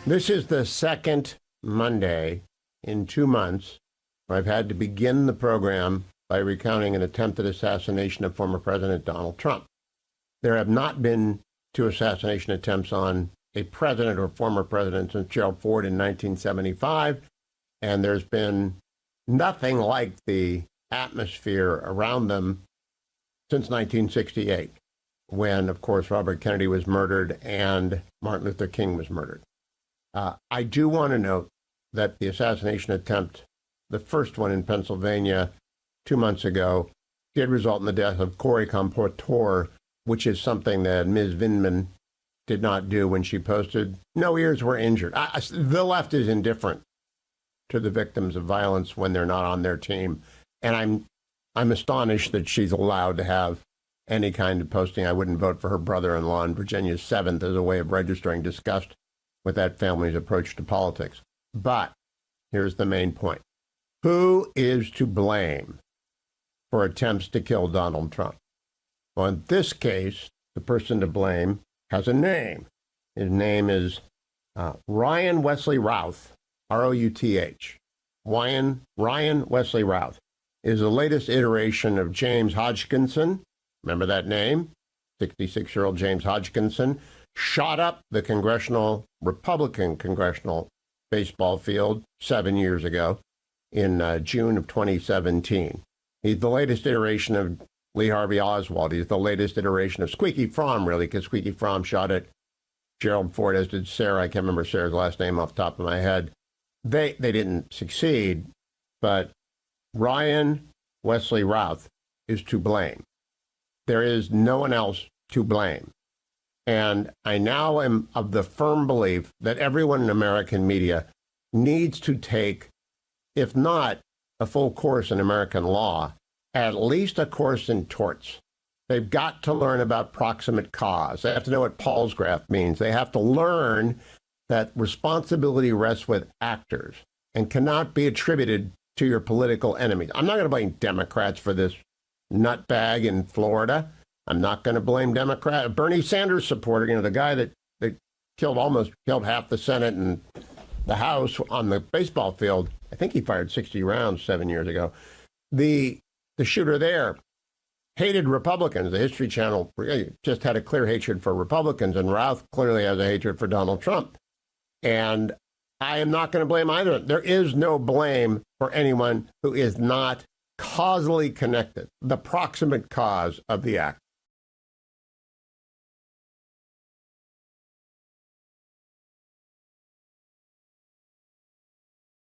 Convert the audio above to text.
This is the second Monday in 2 months where I've had to begin the program by recounting an attempted assassination of former President Donald Trump. There have not been two assassination attempts on a president or former president since Gerald Ford in 1975, and there's been nothing like the atmosphere around them since 1968, when, of course, Robert Kennedy was murdered and Martin Luther King was murdered. I do want to note that the assassination attempt, the first one in Pennsylvania 2 months ago, did result in the death of Corey Comportor, which is something that Ms. Vindman did not do when she posted, "No ears were injured." The left is indifferent to the victims of violence when they're not on their team. And I'm astonished that she's allowed to have any kind of posting. I wouldn't vote for her brother-in-law in Virginia's 7th as a way of registering disgust with that family's approach to politics. But here's the main point. Who is to blame for attempts to kill Donald Trump? Well, in this case, the person to blame has a name. His name is Ryan Wesley Routh, R-O-U-T-H. Ryan Wesley Routh is the latest iteration of James Hodgkinson. Remember that name? 66-year-old James Hodgkinson shot up the Republican congressional baseball field 7 years ago in June of 2017. He's the latest iteration of Lee Harvey Oswald. He's the latest iteration of Squeaky Fromm, really, because Squeaky Fromm shot at Gerald Ford, as did Sarah. I can't remember Sarah's last name off the top of my head. They didn't succeed, but Ryan Wesley Routh is to blame. There is no one else to blame. And I now am of the firm belief that everyone in American media needs to take, if not a full course in American law, at least a course in torts. They've got to learn about proximate cause. They have to know what Paul's graph means. They have to learn that responsibility rests with actors and cannot be attributed to your political enemies. I'm not going to blame Democrats for this nutbag in Florida. I'm not going to blame Bernie Sanders supporter, the guy that almost killed half the Senate and the House on the baseball field. I think he fired 60 rounds 7 years ago. The shooter there hated Republicans. The History Channel just had a clear hatred for Republicans, and Routh clearly has a hatred for Donald Trump. And I am not going to blame either. There is no blame for anyone who is not causally connected, the proximate cause of the act.